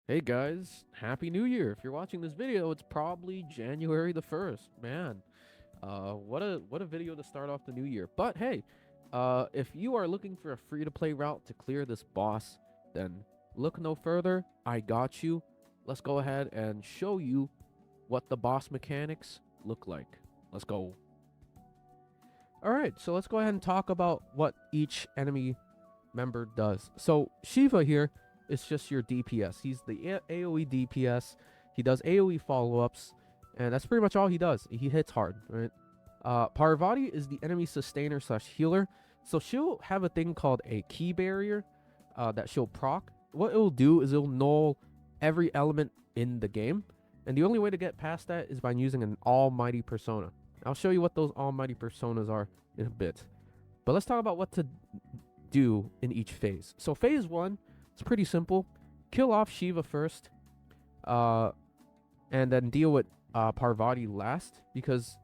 Hey guys, Happy New Year. If you're watching this video, it's probably January the 1st. Man, what a video to start off the new year. But hey, if you are looking for a free-to-play route to clear this boss, then look no further. I got you. Let's go ahead and show you what the boss mechanics look like. Let's go. All right, so let's go ahead and talk about what each enemy member does. So Shiva here is just your DPS. He's the AoE DPS. He does AoE follow-ups, and that's pretty much all he does. He hits hard, right? Parvati is the enemy sustainer slash healer. So she'll have a thing called a key barrier that she'll proc. What it'll do is it'll null every element in the game. And the only way to get past that is by using an almighty persona. I'll show you what those almighty personas are in a bit. But let's talk about what to do in each phase. So phase one, it's pretty simple. Kill off Shiva first, and then deal with Parvati last, because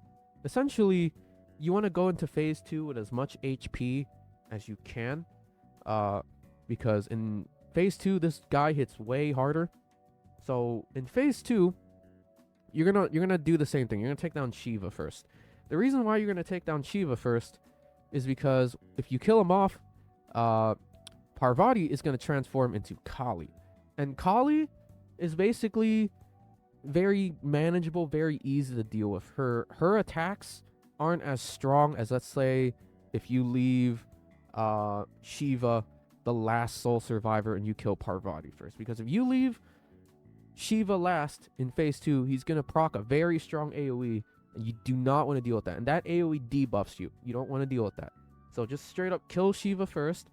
essentially you want to go into phase two with as much HP as you can, because in phase two this guy hits way harder. So in phase two, you're gonna do the same thing. You're gonna take down Shiva first. The reason why you're gonna take down Shiva first is because if you kill him off, Parvati is going to transform into Kali. And Kali is basically very manageable, very easy to deal with. Her attacks aren't as strong as, let's say, if you leave Shiva, the last soul survivor, and you kill Parvati first. Because if you leave Shiva last in phase two, he's going to proc a very strong AoE, and you do not want to deal with that. And that AoE debuffs you. You don't want to deal with that. So just straight up kill Shiva first,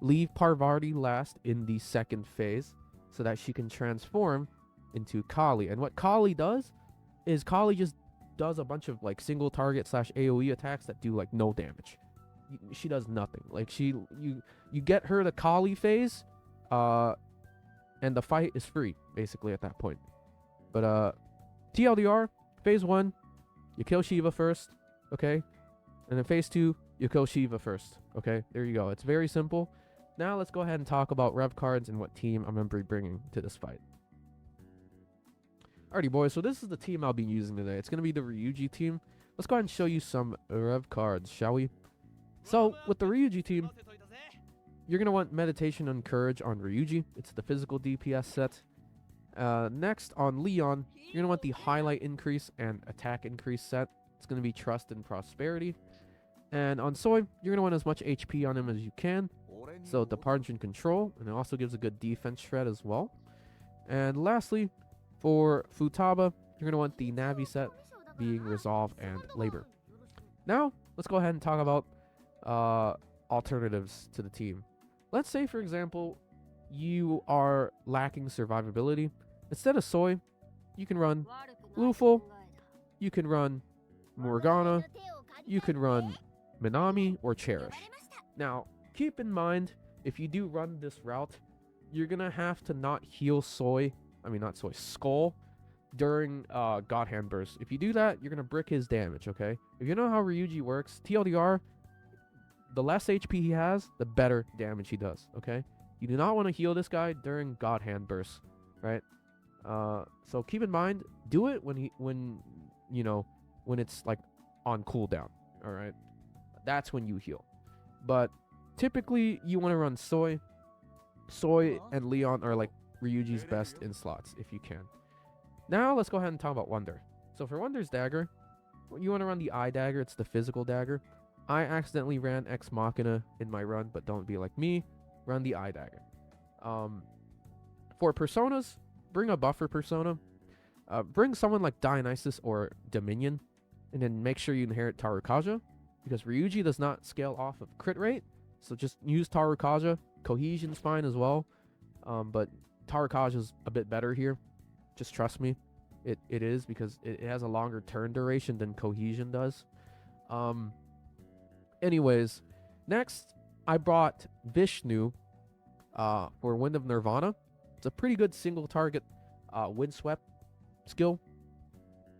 leave Parvati last in the second phase so that she can transform into Kali. And what Kali does is Kali just does a bunch of like single target slash AoE attacks that do like no damage. She does nothing. Like you get her the Kali phase, and the fight is free basically at that point. But TLDR, phase one, you kill Shiva first, okay? And then phase two, you kill Shiva first, okay? There you go. It's very simple. Now let's go ahead and talk about rev cards and what team I'm going to be bringing to this fight. Alrighty, boys. So this is the team I'll be using today. It's going to be the Ryuji team. Let's go ahead and show you some rev cards, shall we? So with the Ryuji team, you're going to want Meditation and Courage on Ryuji. It's the physical DPS set. Next, on Leon, you're going to want the Highlight Increase and Attack Increase set. It's going to be Trust and Prosperity. And on Soy, you're going to want as much HP on him as you can. So Departure and Control, and it also gives a good defense shred as well. And lastly, for Futaba, you're going to want the Navi set being Resolve and Labor. Now, let's go ahead and talk about alternatives to the team. Let's say, for example, you are lacking survivability. Instead of Soy, you can run Luful, you can run Morgana, you can run Minami, or Cherish. Now, keep in mind, if you do run this route, you're going to have to not heal Skull during God Hand Burst. If you do that, you're going to brick his damage, okay? If you know how Ryuji works, TLDR, the less HP he has, the better damage he does, okay? You do not want to heal this guy during God Hand Burst, right? So keep in mind, do it when it's like on cooldown, all right? That's when you heal. But typically, you want to run Soy. Soy and Leon are like Ryuji's best in slots, if you can. Now, let's go ahead and talk about Wonder. So for Wonder's dagger, you want to run the Eye Dagger. It's the physical dagger. I accidentally ran Ex Machina in my run, but don't be like me. Run the Eye Dagger. For personas, bring a buffer persona. Bring someone like Dionysus or Dominion, and then make sure you inherit Tarukaja, because Ryuji does not scale off of crit rate. So just use Tarukaja. Cohesion's fine as well. But Tarukaja is a bit better here. Just trust me. It is, because it has a longer turn duration than Cohesion does. Anyways, next, I brought Vishnu for Wind of Nirvana. It's a pretty good single target windswept skill.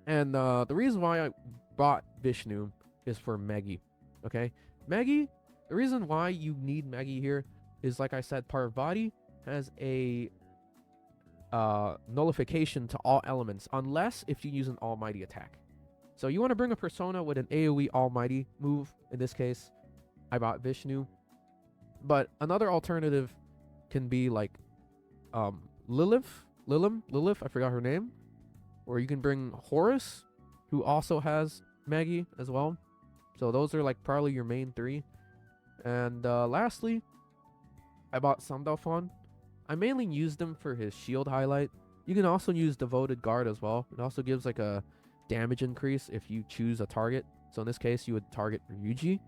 And the reason why I brought Vishnu is for Meggy. Okay? Meggy, the reason why you need Meggy here is, like I said, Parvati has a nullification to all elements, unless if you use an almighty attack. So you want to bring a persona with an AoE almighty move. In this case, I bought Vishnu. But another alternative can be like Lilith, I forgot her name. Or you can bring Horus, who also has Maggie as well. So those are like probably your main three. And lastly, I bought Sandalphon. I mainly used him for his shield highlight. You can also use Devoted Guard as well. It also gives like a damage increase if you choose a target. So in this case, you would target Ryuji.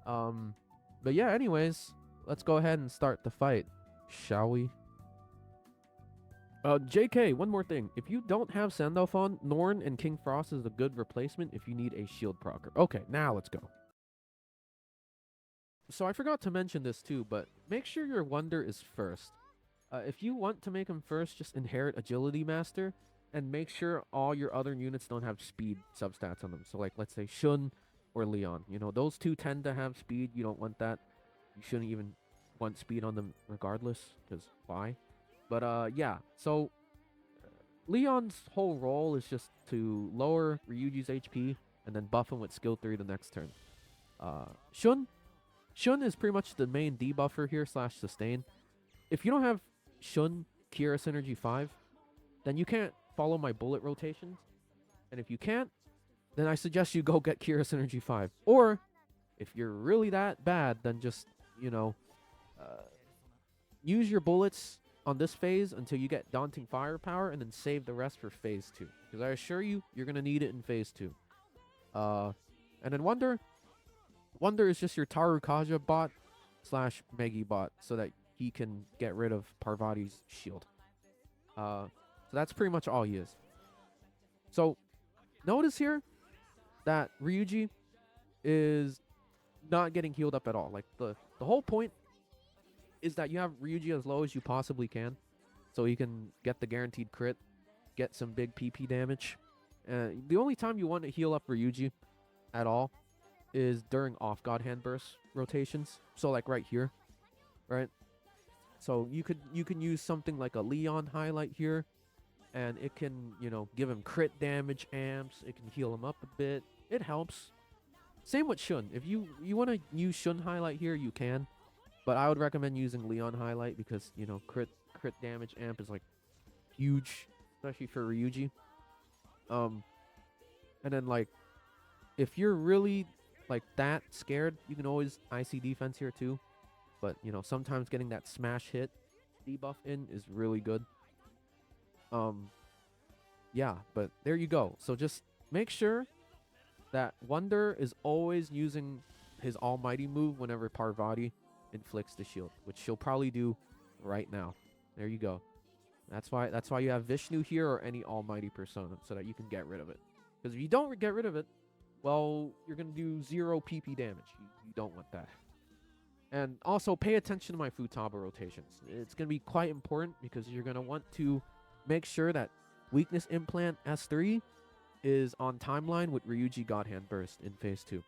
But yeah, anyways, let's go ahead and start the fight, shall we? JK, one more thing. If you don't have Sandalphon, Norn and King Frost is a good replacement if you need a shield procer. Okay, now let's go. So I forgot to mention this too, but make sure your Wonder is first. If you want to make him first, just inherit Agility Master and make sure all your other units don't have speed substats on them. So like, let's say Shun or Leon. You know, those two tend to have speed. You don't want that. You shouldn't even want speed on them regardless, because why? But yeah, so Leon's whole role is just to lower Ryuji's HP and then buff him with skill 3 the next turn. Shun is pretty much the main debuffer here / sustain. If you don't have Shun Kira Synergy 5, then you can't follow my bullet rotations. And if you can't, then I suggest you go get Kira Synergy 5. Or if you're really that bad, then just, you know, use your bullets on this phase until you get Daunting Firepower and then save the rest for phase 2. Because I assure you, you're going to need it in phase 2. And then Wonder is just your Tarukaja bot / Megi bot so that he can get rid of Parvati's shield. So that's pretty much all he is. So notice here that Ryuji is not getting healed up at all. Like the whole point is that you have Ryuji as low as you possibly can, so you can get the guaranteed crit, get some big PP damage. The only time you want to heal up Ryuji at all is during off God Hand Burst rotations. So like right here, right? So you can use something like a Leon highlight here, and it can, you know, give him crit damage amps. It can heal him up a bit. It helps. Same with Shun. If you want to use Shun highlight here, you can. But I would recommend using Leon highlight because, you know, crit damage amp is like huge, especially for Ryuji. And then like, if you're really like that scared, you can always IC defense here too. But you know, sometimes getting that smash hit debuff in is really good. Yeah, but there you go. So just make sure that Wonder is always using his almighty move whenever Parvati inflicts the shield, which she'll probably do right now. There you go. That's why you have Vishnu here or any almighty persona, so that you can get rid of it. Because if you don't get rid of it, well, you're gonna do 0 PP damage. You don't want that. And also pay attention to my Futaba rotations. It's gonna be quite important because you're gonna want to make sure that Weakness Implant S3 is on timeline with Ryuji God Hand Burst in phase 2.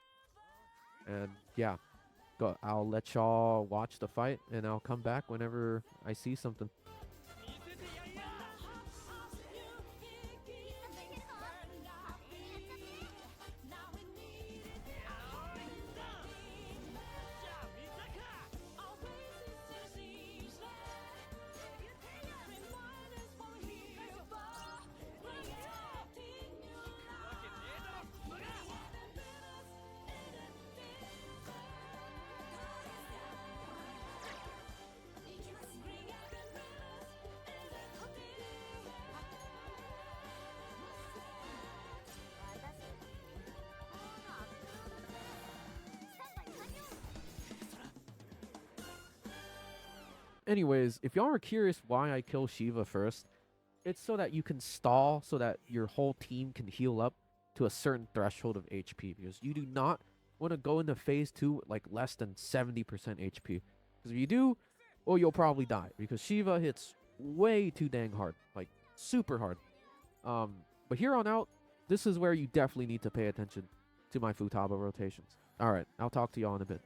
And yeah. I'll let y'all watch the fight, and I'll come back whenever I see something. Anyways, if y'all are curious why I kill Shiva first, it's so that you can stall so that your whole team can heal up to a certain threshold of HP, because you do not want to go into phase 2 with like less than 70% HP. Because if you do, well, you'll probably die, because Shiva hits way too dang hard, like super hard. But here on out, this is where you definitely need to pay attention to my Futaba rotations. Alright, I'll talk to y'all in a bit.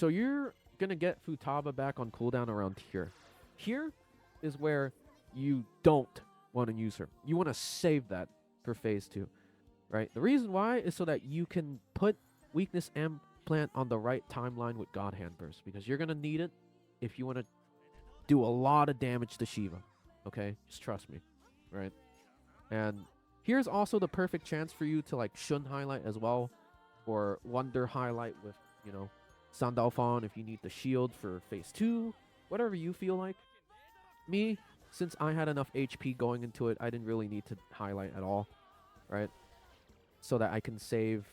So you're gonna get Futaba back on cooldown around here. Here is where you don't want to use her. You want to save that for phase 2, right? The reason why is so that you can put weakness and plant on the right timeline with God Hand Burst, because you're gonna need it if you want to do a lot of damage to Shiva. Okay, just trust me, right? And here's also the perfect chance for you to like Shun highlight as well, or Wonder highlight with, you know, Sandalphon if you need the shield for phase 2, whatever you feel like. Me, since I had enough HP going into it, I didn't really need to highlight at all, right? So that I can save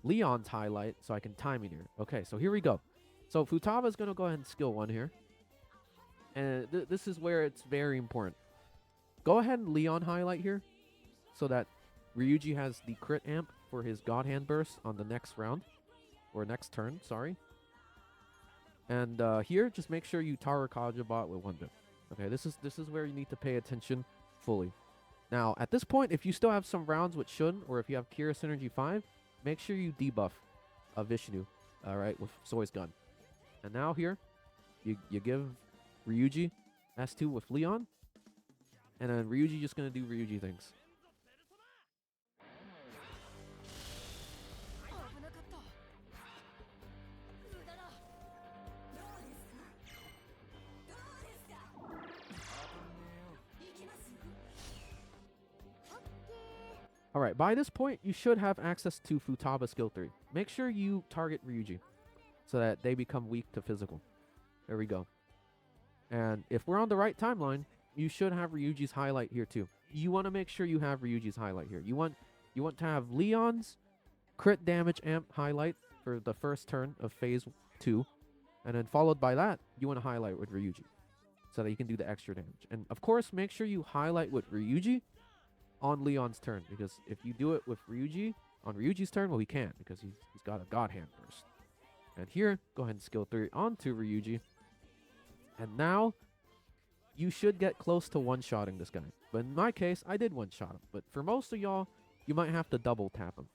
Leon's highlight so I can time it here. Okay, so here we go. So Futaba is going to go ahead and skill 1 here. And this is where it's very important. Go ahead and Leon highlight here so that Ryuji has the crit amp for his God Hand Burst on the next round. Or next turn, sorry. And here, just make sure you Tara Kajabot with 1 bit. Okay, this is where you need to pay attention fully. Now, at this point, if you still have some rounds with Shun, or if you have Kira Synergy 5, make sure you debuff Vishnu, alright, with Soy's gun. And now here, you give Ryuji S2 with Leon, and then Ryuji just gonna do Ryuji things. Alright, by this point, you should have access to Futaba skill 3. Make sure you target Ryuji so that they become weak to physical. There we go. And if we're on the right timeline, you should have Ryuji's highlight here too. You want to make sure you have Ryuji's highlight here. You want to have Leon's crit damage amp highlight for the first turn of phase 2. And then followed by that, you want to highlight with Ryuji so that you can do the extra damage. And of course, make sure you highlight with Ryuji on Leon's turn, because if you do it with Ryuji on Ryuji's turn, well, he can't because he's got a God Hand Burst. And here, go ahead and skill 3 onto Ryuji. And now, you should get close to one-shotting this guy. But in my case, I did one-shot him. But for most of y'all, you might have to double tap him.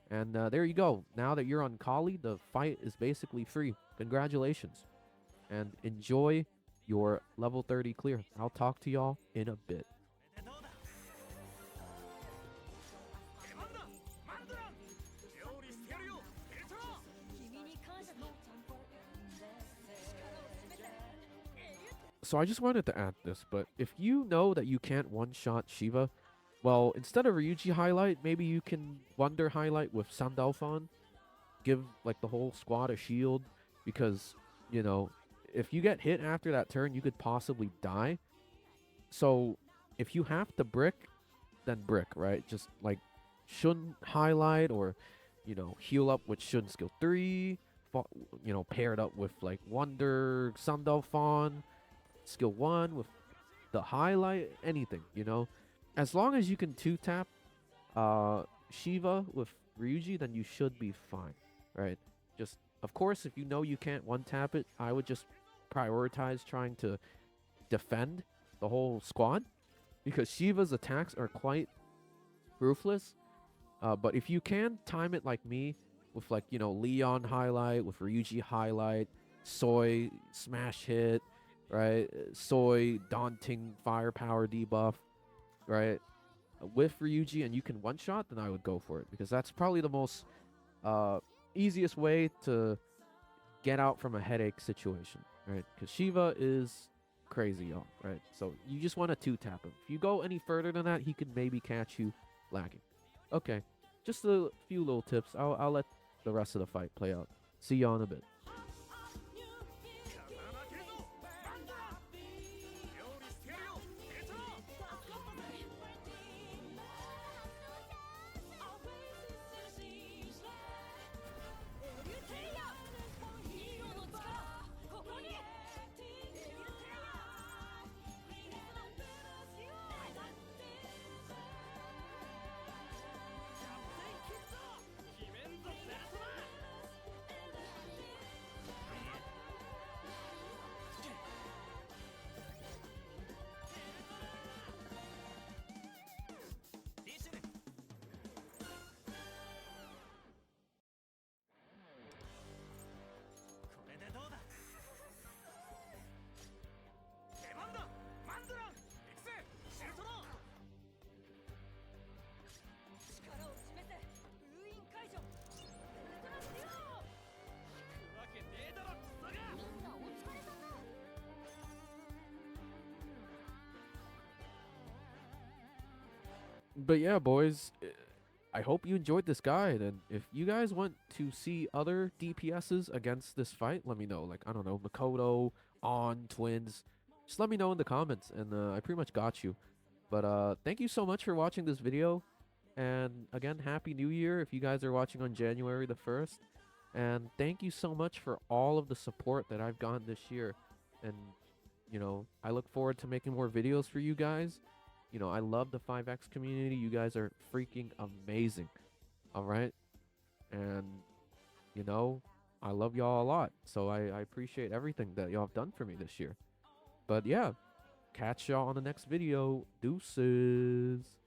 And there you go. Now that you're on Kali, the fight is basically free. Congratulations. And enjoy your level 30 clear. I'll talk to y'all in a bit. So I just wanted to add this, but if you know that you can't one-shot Shiva, well, instead of Ryuji highlight, maybe you can Wonder highlight with Sandalphon. Give, like, the whole squad a shield, because, you know, if you get hit after that turn, you could possibly die. So, if you have to brick, then brick, right? Just, like, Shun highlight, or, you know, heal up with Shun skill 3, you know, paired up with, like, Wonder, Sandalphon, skill 1 with the highlight, anything, you know. As long as you can 2-tap Shiva with Ryuji, then you should be fine, right? Just, of course, if you know you can't 1-tap it, I would just prioritize trying to defend the whole squad, because Shiva's attacks are quite ruthless. But if you can time it like me, with, like, you know, Leon highlight, with Ryuji highlight, Soy smash hit, right? Soy daunting firepower debuff, right? With Ryuji, and you can one-shot, then I would go for it, because that's probably the most easiest way to get out from a headache situation, right? Because Shiva is crazy, y'all, right? So you just want to 2-tap him. If you go any further than that, he could maybe catch you lacking. Okay, just a few little tips. I'll let the rest of the fight play out. See y'all in a bit. But yeah, boys, I hope you enjoyed this guide. And if you guys want to see other DPSs against this fight, let me know. Like, I don't know, Makoto, On, Twins. Just let me know in the comments, and I pretty much got you. But thank you so much for watching this video. And again, Happy New Year if you guys are watching on January the 1st. And thank you so much for all of the support that I've gotten this year. And, you know, I look forward to making more videos for you guys. You know, I love the 5X community. You guys are freaking amazing. All right? And, you know, I love y'all a lot. So I appreciate everything that y'all have done for me this year. But yeah, catch y'all on the next video. Deuces.